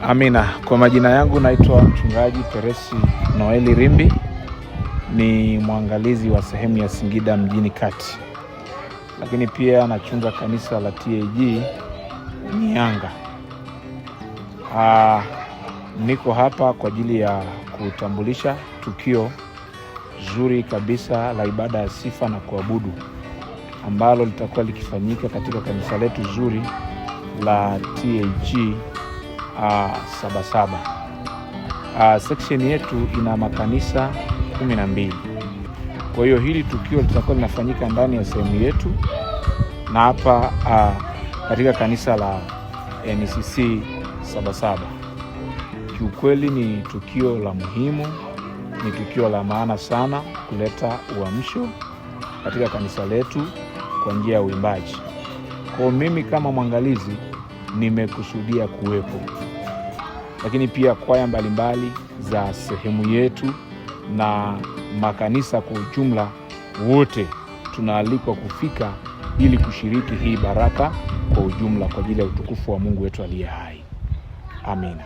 Amina. Kwa majina yangu naitwa Mchungaji Peresi Noeli Rimbi, ni mwangalizi wa sehemu ya Singida mjini kati, lakini pia nachunga kanisa la TAG Nyanga. Niko hapa kwa ajili ya kutambulisha tukio zuri kabisa la ibada ya sifa na kuabudu ambalo litakuwa likifanyika katika kanisa letu zuri la TAG Sabasaba. Section yetu ina makanisa 12. Kwa hiyo hili tukio litakuwa linafanyika ndani ya sehemu yetu na hapa katika kanisa la NCC Sabasaba. Kiukweli ni tukio la muhimu, ni tukio la maana sana kuleta uamsho katika kanisa letu kwa njia ya uimbaji. Kwa mimi kama mwangalizi nimekusudia kuwepo, lakini pia kwaya mbalimbali za sehemu yetu na makanisa kwa ujumla, wote tunaalikwa kufika ili kushiriki hii baraka kwa ujumla kwa ajili ya utukufu wa Mungu wetu aliye hai. Amina.